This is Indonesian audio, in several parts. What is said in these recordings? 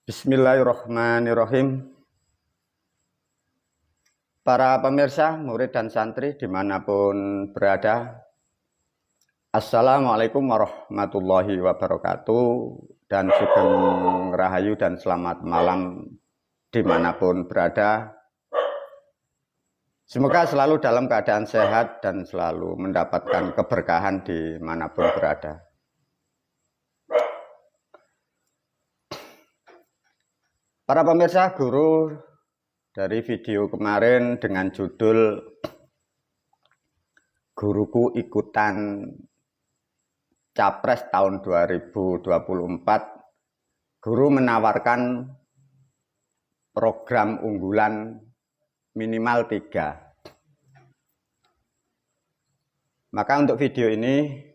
Bismillahirrahmanirrahim. Para pemirsa, murid dan santri dimanapun berada, Assalamualaikum warahmatullahi wabarakatuh, dan sugeng rahayu dan selamat malam dimanapun berada. Semoga selalu dalam keadaan sehat dan selalu mendapatkan keberkahan dimanapun berada. Para pemirsa, guru dari video kemarin dengan judul Guruku Ikutan Capres tahun 2024, guru menawarkan program unggulan minimal 3. Maka untuk video ini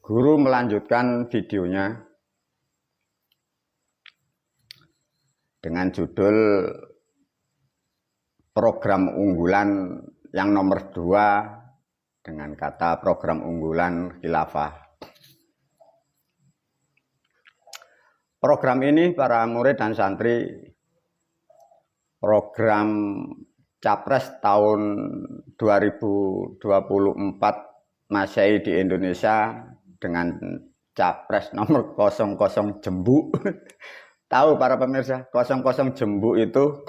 guru melanjutkan videonya dengan judul program unggulan yang nomor 2 dengan kata program unggulan khilafah. Program ini para murid dan santri, program Capres tahun 2024 Masehi di Indonesia dengan Capres nomor 00 Jembu. Tahu para pemirsa, 00 Jembu itu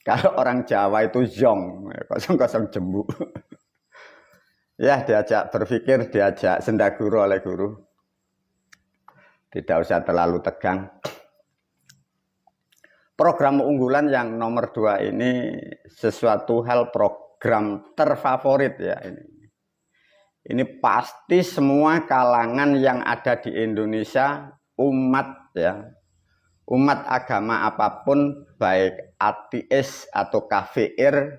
kalau orang Jawa itu zong, 00 Jembu. Ya, diajak berpikir, diajak sendaguru oleh guru. Tidak usah terlalu tegang. Program unggulan yang nomor 2 ini sesuatu hal program terfavorit ya ini. Ini pasti semua kalangan yang ada di Indonesia, umat ya, umat agama apapun, baik ateis atau kafir,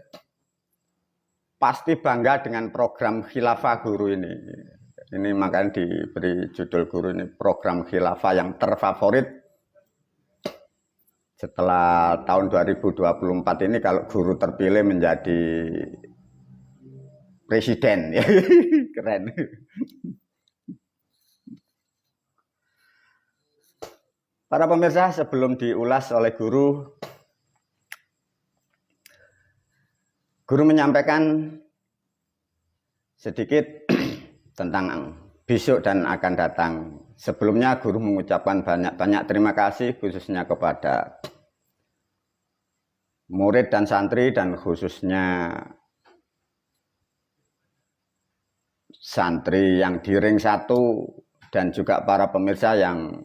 pasti bangga dengan program khilafah guru ini. Ini makanya diberi judul guru ini program khilafah yang terfavorit. Setelah tahun 2024 ini kalau guru terpilih menjadi presiden ya. Keren. Para pemirsa, sebelum diulas oleh guru menyampaikan sedikit tentang besok dan akan datang. Sebelumnya guru mengucapkan banyak-banyak terima kasih khususnya kepada murid dan santri dan khususnya santri yang di ring 1 dan juga para pemirsa yang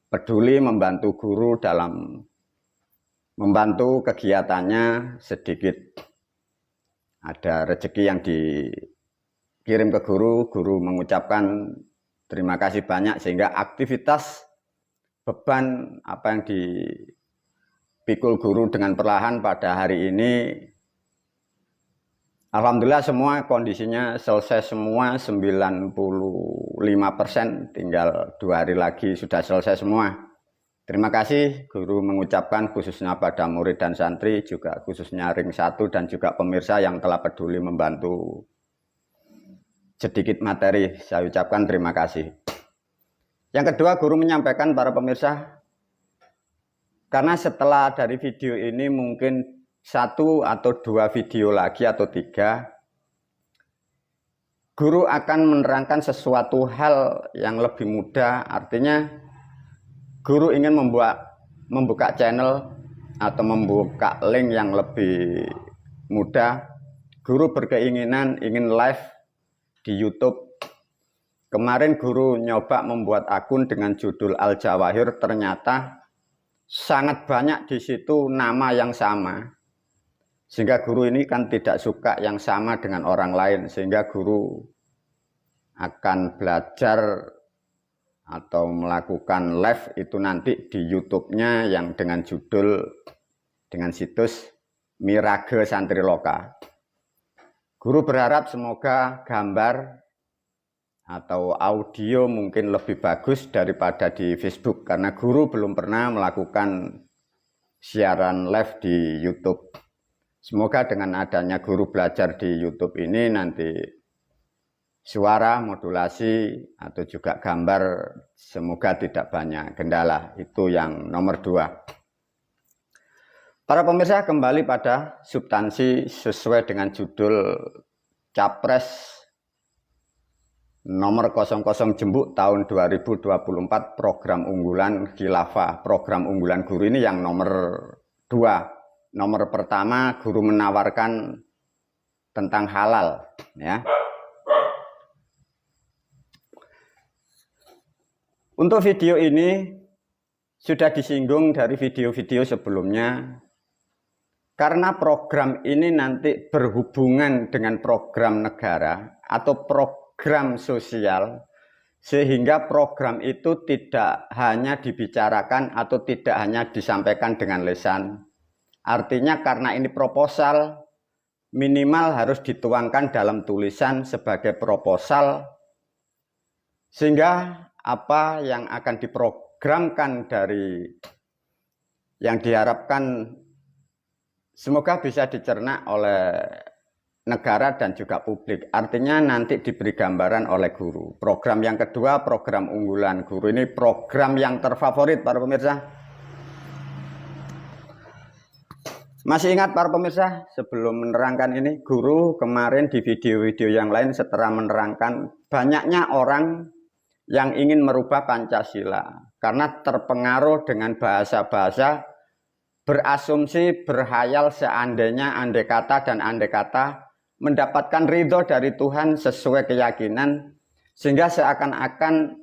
peduli membantu guru dalam membantu kegiatannya. Sedikit ada rezeki yang dikirim ke guru, guru mengucapkan terima kasih banyak sehingga aktivitas beban apa yang dipikul guru dengan perlahan pada hari ini alhamdulillah semua kondisinya selesai semua 95%, tinggal 2 hari lagi sudah selesai semua. Terima kasih guru mengucapkan khususnya pada murid dan santri, juga khususnya ring 1 dan juga pemirsa yang telah peduli membantu sedikit materi. Saya ucapkan terima kasih. Yang kedua, guru menyampaikan para pemirsa, karena setelah dari video ini mungkin 1 atau 2 video lagi atau 3, guru akan menerangkan sesuatu hal yang lebih mudah. Artinya guru ingin membuka channel atau membuka link yang lebih mudah. Guru berkeinginan ingin live di YouTube. Kemarin guru nyoba membuat akun dengan judul Al Jawahir, ternyata sangat banyak di situ nama yang sama. Sehingga guru ini kan tidak suka yang sama dengan orang lain, sehingga guru akan belajar atau melakukan live itu nanti di YouTube-nya yang dengan judul, dengan situs Mirage Santri Loka. Guru berharap semoga gambar atau audio mungkin lebih bagus daripada di Facebook, karena guru belum pernah melakukan siaran live di YouTube. Semoga dengan adanya guru belajar di YouTube ini nanti suara, modulasi, atau juga gambar, semoga tidak banyak kendala. Itu yang nomor 2. Para pemirsa, kembali pada substansi sesuai dengan judul Capres nomor 00 Jembuk tahun 2024, program unggulan khilafah, program unggulan guru ini yang nomor 2. Nomor pertama, guru menawarkan tentang halal, ya. Untuk video ini sudah disinggung dari video-video sebelumnya, karena program ini nanti berhubungan dengan program negara atau program sosial, sehingga program itu tidak hanya dibicarakan atau tidak hanya disampaikan dengan lisan. Artinya karena ini proposal, minimal harus dituangkan dalam tulisan sebagai proposal, sehingga apa yang akan diprogramkan dari yang diharapkan semoga bisa dicerna oleh negara dan juga publik. Artinya nanti diberi gambaran oleh guru. Program yang kedua, program unggulan guru. Ini program yang terfavorit para pemirsa. Masih ingat para pemirsa, sebelum menerangkan ini, guru kemarin di video-video yang lain setelah menerangkan banyaknya orang yang ingin merubah Pancasila. Karena terpengaruh dengan bahasa-bahasa, berasumsi, berhayal seandainya, andai kata dan andai kata, mendapatkan ridho dari Tuhan sesuai keyakinan, sehingga seakan-akan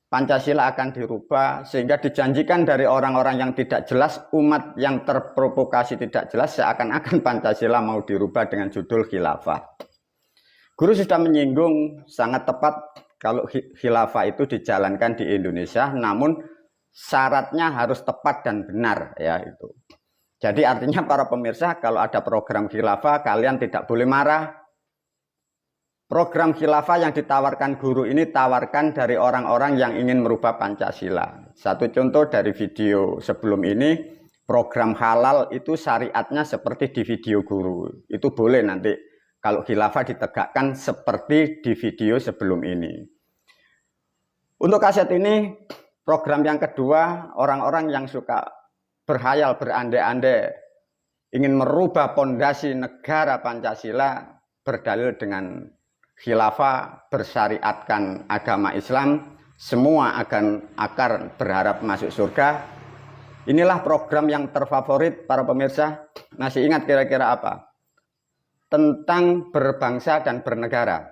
Pancasila akan dirubah, sehingga dijanjikan dari orang-orang yang tidak jelas, umat yang terprovokasi tidak jelas, seakan-akan Pancasila mau dirubah dengan judul khilafah. Guru sudah menyinggung sangat tepat kalau khilafah itu dijalankan di Indonesia, namun syaratnya harus tepat dan benar, ya itu. Jadi artinya para pemirsa, kalau ada program khilafah, kalian tidak boleh marah. Program khilafah yang ditawarkan guru ini tawarkan dari orang-orang yang ingin merubah Pancasila. Satu contoh dari video sebelum ini, program halal itu syariatnya seperti di video guru. Itu boleh nanti kalau khilafah ditegakkan seperti di video sebelum ini. Untuk kaset ini, program yang kedua, orang-orang yang suka berhayal, berandai-andai, ingin merubah pondasi negara Pancasila, berdalil dengan khilafah, bersyariatkan agama Islam, semua akan berharap masuk surga. Inilah program yang terfavorit para pemirsa. Masih ingat kira-kira apa? Tentang berbangsa dan bernegara.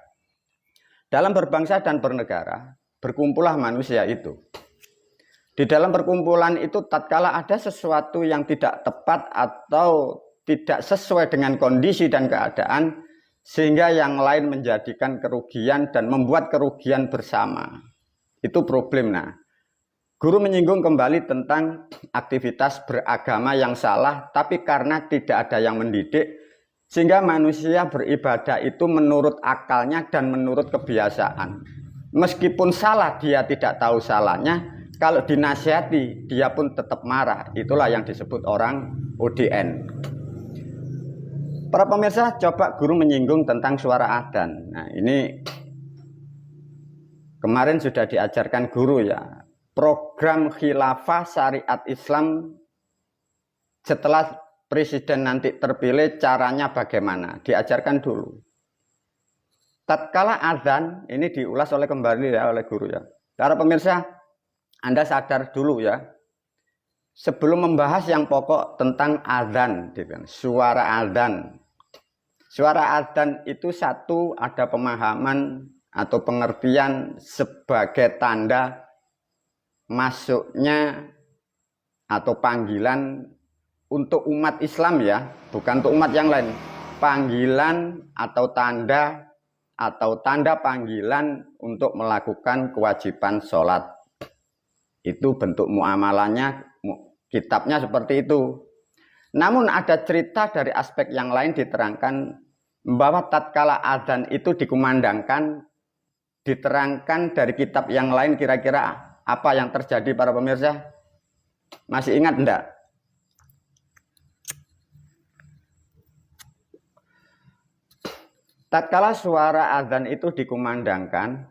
Dalam berbangsa dan bernegara, berkumpullah manusia itu. Di dalam perkumpulan itu tatkala ada sesuatu yang tidak tepat atau tidak sesuai dengan kondisi dan keadaan, sehingga yang lain menjadikan kerugian dan membuat kerugian bersama. Itu problem. Nah, guru menyinggung kembali tentang aktivitas beragama yang salah, tapi karena tidak ada yang mendidik, sehingga manusia beribadah itu menurut akalnya dan menurut kebiasaan. Meskipun salah, dia tidak tahu salahnya. Kalau dinasihati, dia pun tetap marah. Itulah yang disebut orang ODN. Para pemirsa, coba guru menyinggung tentang suara adzan. Nah, ini kemarin sudah diajarkan guru ya. Program khilafah syariat Islam setelah presiden nanti terpilih, caranya bagaimana? Diajarkan dulu. Tatkala adzan, ini diulas oleh kembali ya oleh guru ya. Para pemirsa, Anda sadar dulu ya, sebelum membahas yang pokok tentang adzan, suara adzan. Suara adzan itu satu, ada pemahaman atau pengertian sebagai tanda masuknya atau panggilan untuk umat Islam ya, bukan untuk umat yang lain. Panggilan atau tanda panggilan untuk melakukan kewajiban sholat. Itu bentuk muamalahnya, kitabnya seperti itu. Namun ada cerita dari aspek yang lain diterangkan bahwa tatkala adzan itu dikumandangkan, diterangkan dari kitab yang lain kira-kira apa yang terjadi para pemirsa? Masih ingat enggak? tatkala suara azan itu dikumandangkan,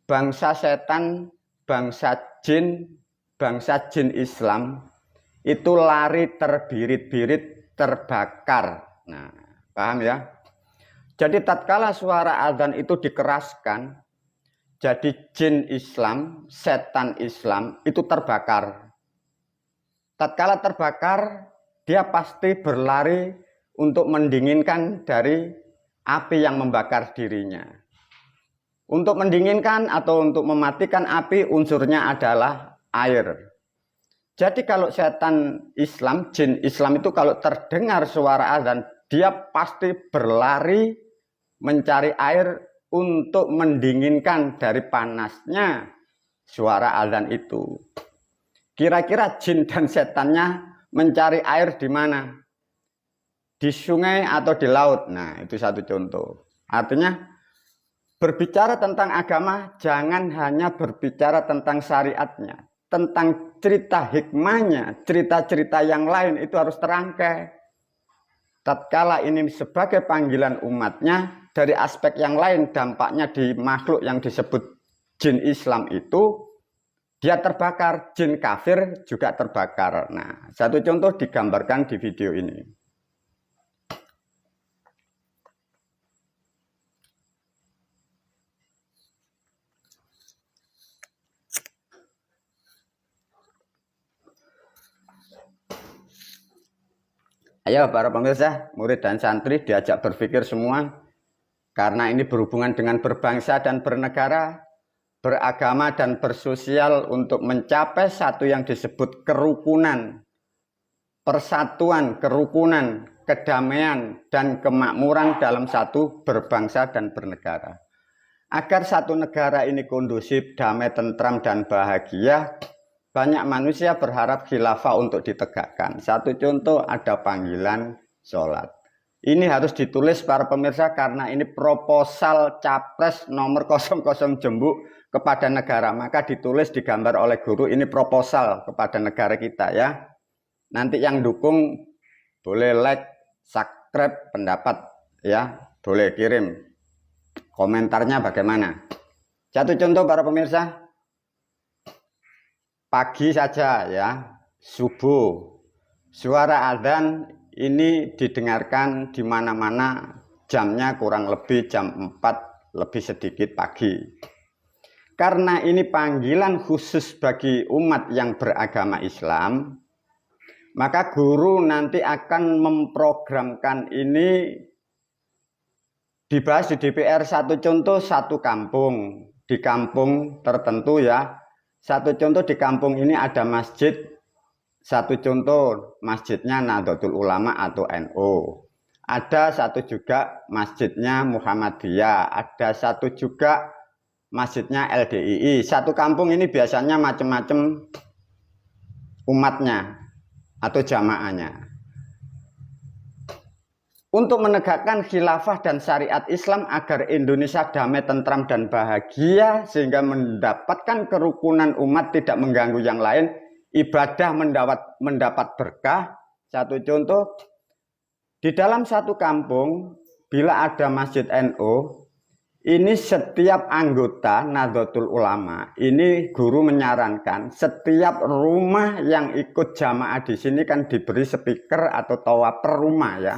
bangsa setan, bangsa jin Islam itu lari terbirit-birit, terbakar. Nah, paham ya? Jadi tatkala suara azan itu dikeraskan, jadi jin Islam, setan Islam itu terbakar. Tatkala terbakar, dia pasti berlari untuk mendinginkan dari api yang membakar dirinya. Untuk mendinginkan atau untuk mematikan api, unsurnya adalah air. Jadi kalau setan Islam, jin Islam itu kalau terdengar suara azan, dia pasti berlari mencari air untuk mendinginkan dari panasnya suara azan itu. Kira-kira jin dan setannya mencari air di mana? Di sungai atau di laut. Nah, itu satu contoh. Artinya, berbicara tentang agama, jangan hanya berbicara tentang syariatnya. Tentang cerita hikmahnya, cerita-cerita yang lain itu harus terangkai. Tatkala ini sebagai panggilan umatnya, dari aspek yang lain dampaknya di makhluk yang disebut jin Islam itu, dia terbakar, jin kafir juga terbakar. Nah, satu contoh digambarkan di video ini. Ayo para pemirsa, murid dan santri diajak berpikir semua. Karena ini berhubungan dengan berbangsa dan bernegara, beragama dan bersosial untuk mencapai satu yang disebut kerukunan, persatuan, kerukunan, kedamaian, dan kemakmuran dalam satu berbangsa dan bernegara. Agar satu negara ini kondusif, damai, tentram, dan bahagia, banyak manusia berharap khilafah untuk ditegakkan. Satu contoh ada panggilan sholat. Ini harus ditulis para pemirsa karena ini proposal capres nomor 00 Jembuk kepada negara. Maka ditulis digambar oleh guru, ini proposal kepada negara kita ya. Nanti yang dukung boleh like, subscribe, pendapat ya, boleh kirim komentarnya bagaimana. Satu contoh para pemirsa, pagi saja ya, subuh, suara adzan ini didengarkan di mana-mana, jamnya kurang lebih jam 4 lebih sedikit pagi. Karena ini panggilan khusus bagi umat yang beragama Islam, maka guru nanti akan memprogramkan ini dibahas di DPR. Satu contoh, satu kampung, di kampung tertentu ya. Satu contoh di kampung ini ada masjid. Satu contoh masjidnya Nahdlatul Ulama atau NU. Ada satu juga masjidnya Muhammadiyah. Ada satu juga masjidnya LDII. Satu kampung ini biasanya macam-macam umatnya atau jamaahnya. Untuk menegakkan khilafah dan syariat Islam agar Indonesia damai, tentram, dan bahagia, sehingga mendapatkan kerukunan umat tidak mengganggu yang lain, ibadah mendapat berkah. Satu contoh, di dalam satu kampung, bila ada masjid NU, ini setiap anggota Nahdlatul Ulama, ini guru menyarankan setiap rumah yang ikut jamaah di sini kan diberi speaker atau toa per rumah ya.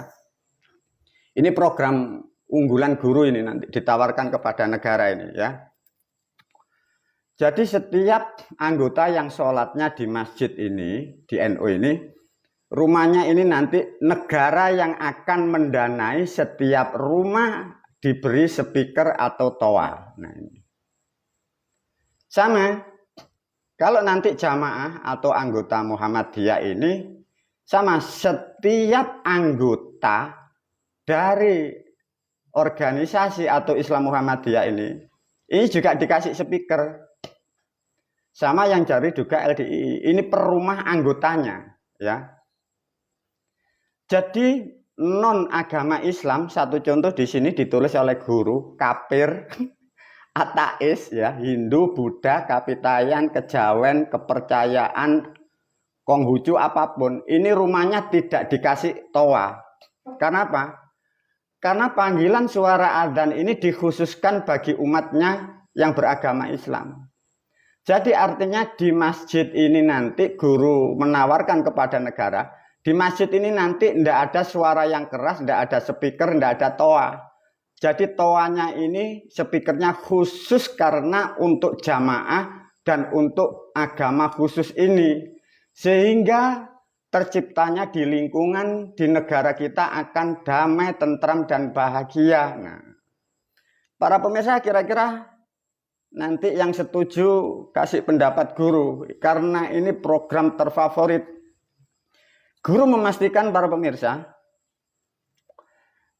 Ini program unggulan guru ini nanti ditawarkan kepada negara ini ya. Jadi setiap anggota yang sholatnya di masjid ini, di NU ini, rumahnya ini nanti negara yang akan mendanai setiap rumah diberi speaker atau toa. Nah, ini. Sama, kalau nanti jamaah atau anggota Muhammadiyah ini, sama setiap anggota dari organisasi atau Islam Muhammadiyah ini juga dikasih speaker. Sama yang dari juga LDI, ini per rumah anggotanya ya. Jadi non agama Islam, satu contoh di sini ditulis oleh guru, kafir, ateis ya, Hindu, Buddha, Kapitayan, Kejawen, kepercayaan, Konghucu apapun, ini rumahnya tidak dikasih toa. Karena apa? Karena panggilan suara adzan ini dikhususkan bagi umatnya yang beragama Islam. Jadi artinya di masjid ini nanti guru menawarkan kepada negara, di masjid ini nanti tidak ada suara yang keras, tidak ada speaker, tidak ada toa. Jadi toanya ini, speakernya khusus karena untuk jamaah dan untuk agama khusus ini. Sehingga terciptanya di lingkungan, di negara kita akan damai, tentram, dan bahagia. Nah, para pemirsa kira-kira nanti yang setuju kasih pendapat guru, karena ini program terfavorit. Guru memastikan para pemirsa,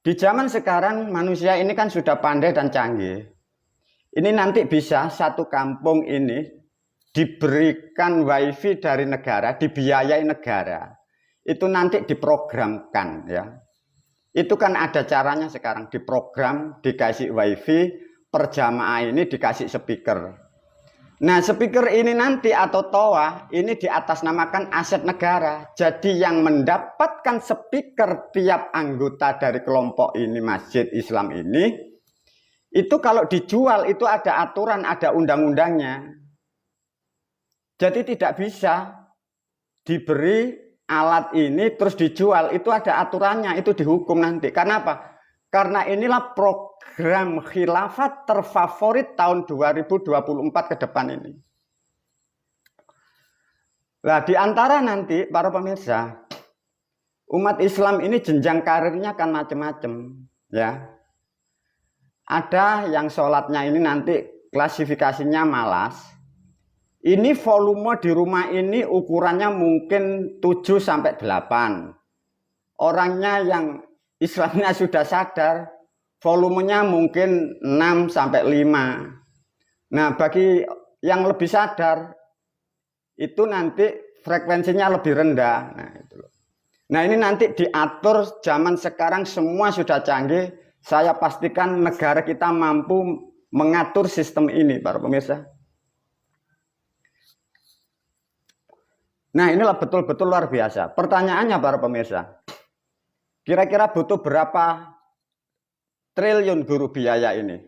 di zaman sekarang manusia ini kan sudah pandai dan canggih. Ini nanti bisa satu kampung ini diberikan wifi dari negara, dibiayai negara. Itu nanti diprogramkan ya. Itu kan ada caranya sekarang, diprogram, dikasih wifi, per jamaah ini dikasih speaker. Nah, speaker ini nanti atau toa ini diatasnamakan aset negara. Jadi yang mendapatkan speaker tiap anggota dari kelompok ini, masjid Islam ini, itu kalau dijual itu ada aturan, ada undang-undangnya. Jadi tidak bisa diberi alat ini terus dijual, itu ada aturannya, itu dihukum nanti. Karena apa? Karena inilah program khilafat terfavorit tahun 2024 ke depan ini. Nah, di antara nanti para pemirsa, umat Islam ini jenjang karirnya kan macam-macam, ya. Ada yang sholatnya ini nanti klasifikasinya malas. Ini volume di rumah ini ukurannya mungkin 7 sampai 8. Orangnya yang Islamnya sudah sadar, volumenya mungkin 6 sampai 5. Nah, bagi yang lebih sadar, itu nanti frekuensinya lebih rendah. Nah, ini nanti diatur, zaman sekarang semua sudah canggih. Saya pastikan negara kita mampu mengatur sistem ini, para pemirsa. Nah, inilah betul-betul luar biasa. Pertanyaannya, para pemirsa, kira-kira butuh berapa triliun guru biaya ini?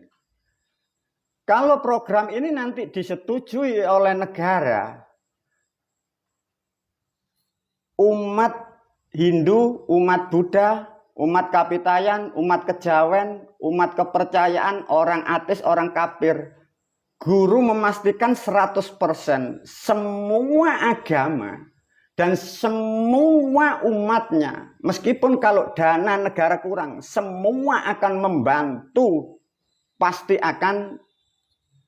Kalau program ini nanti disetujui oleh negara, umat Hindu, umat Buddha, umat Kapitayan, umat Kejawen, umat kepercayaan, orang ateis, orang kafir, guru memastikan 100% semua agama dan semua umatnya, meskipun kalau dana negara kurang, semua akan membantu, pasti akan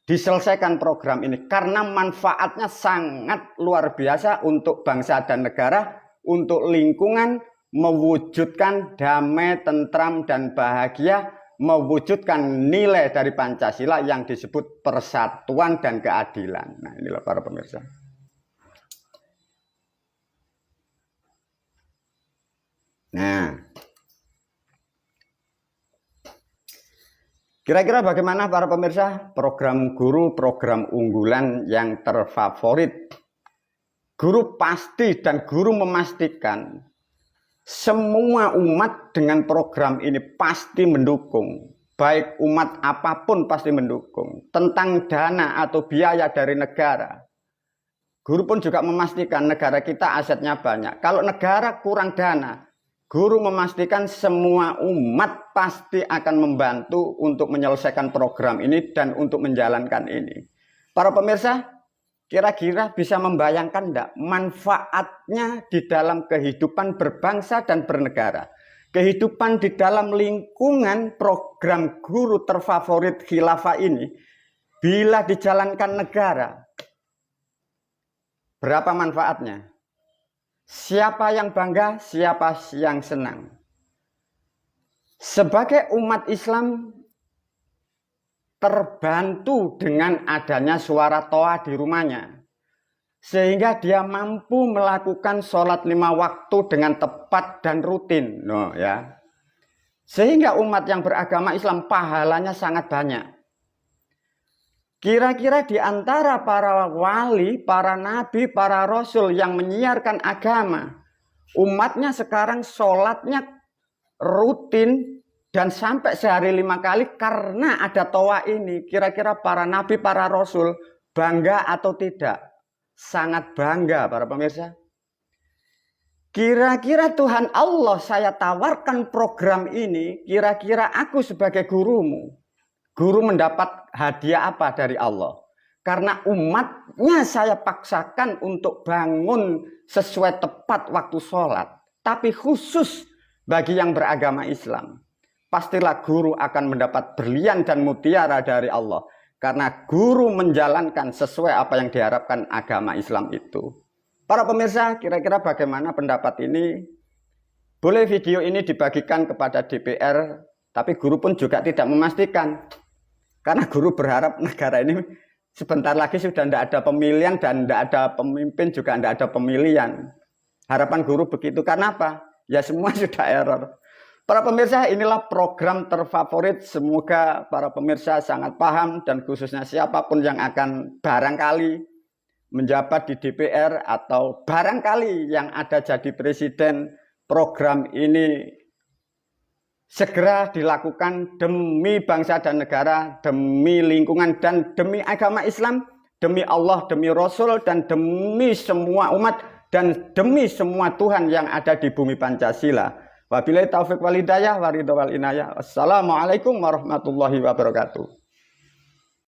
diselesaikan program ini. Karena manfaatnya sangat luar biasa untuk bangsa dan negara, untuk lingkungan, mewujudkan damai, tentram, dan bahagia, mewujudkan nilai dari Pancasila yang disebut persatuan dan keadilan. Nah, inilah para pemirsa. Nah, kira-kira bagaimana para pemirsa program guru, program unggulan yang terfavorit? Guru pasti dan guru memastikan semua umat dengan program ini pasti mendukung. Baik umat apapun pasti mendukung. Tentang dana atau biaya dari negara, guru pun juga memastikan negara kita asetnya banyak. Kalau negara kurang dana, guru memastikan semua umat pasti akan membantu untuk menyelesaikan program ini dan untuk menjalankan ini. Para pemirsa, kira-kira bisa membayangkan enggak manfaatnya di dalam kehidupan berbangsa dan bernegara? Kehidupan di dalam lingkungan program guru terfavorit khilafah ini, bila dijalankan negara, berapa manfaatnya? Siapa yang bangga, siapa yang senang? Sebagai umat Islam terbantu dengan adanya suara toa di rumahnya, sehingga dia mampu melakukan sholat 5 waktu dengan tepat dan rutin. Ya. Sehingga umat yang beragama Islam pahalanya sangat banyak. Kira-kira di antara para wali, para nabi, para rasul yang menyiarkan agama, umatnya sekarang sholatnya rutin Dan sampai sehari 5 kali karena ada toa ini. Kira-kira para nabi, para rasul bangga atau tidak? Sangat bangga para pemirsa. Kira-kira Tuhan Allah, saya tawarkan program ini, kira-kira aku sebagai gurumu, guru mendapat hadiah apa dari Allah? Karena umatnya saya paksakan untuk bangun sesuai tepat waktu sholat. Tapi khusus bagi yang beragama Islam. Pastilah guru akan mendapat berlian dan mutiara dari Allah. Karena guru menjalankan sesuai apa yang diharapkan agama Islam itu. Para pemirsa, kira-kira bagaimana pendapat ini? Boleh video ini dibagikan kepada DPR, tapi guru pun juga tidak memastikan. Karena guru berharap negara ini sebentar lagi sudah tidak ada pemilihan dan tidak ada pemimpin, juga tidak ada pemilihan. Harapan guru begitu. Karena apa? Ya semua sudah error. Para pemirsa, inilah program terfavorit. Semoga para pemirsa sangat paham dan khususnya siapapun yang akan barangkali menjabat di DPR atau barangkali yang ada jadi presiden, program ini segera dilakukan demi bangsa dan negara, demi lingkungan dan demi agama Islam, demi Allah, demi Rasul dan demi semua umat dan demi semua Tuhan yang ada di bumi Pancasila. Wabillahi taufiq wal hidayah wa ridha wal inayah. Wassalamualaikum warahmatullahi wabarakatuh.